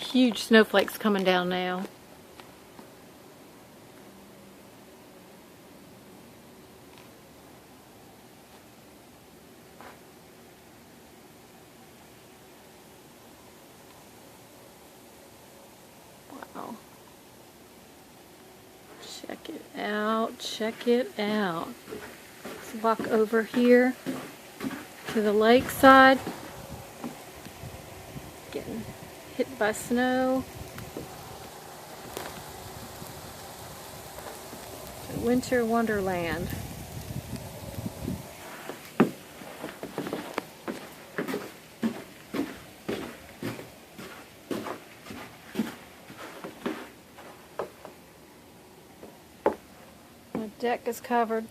Huge snowflakes coming down now. Wow. Check it out, check it out. Let's walk over here to the lakeside. Getting hit by snow. Winter Wonderland. My deck is covered.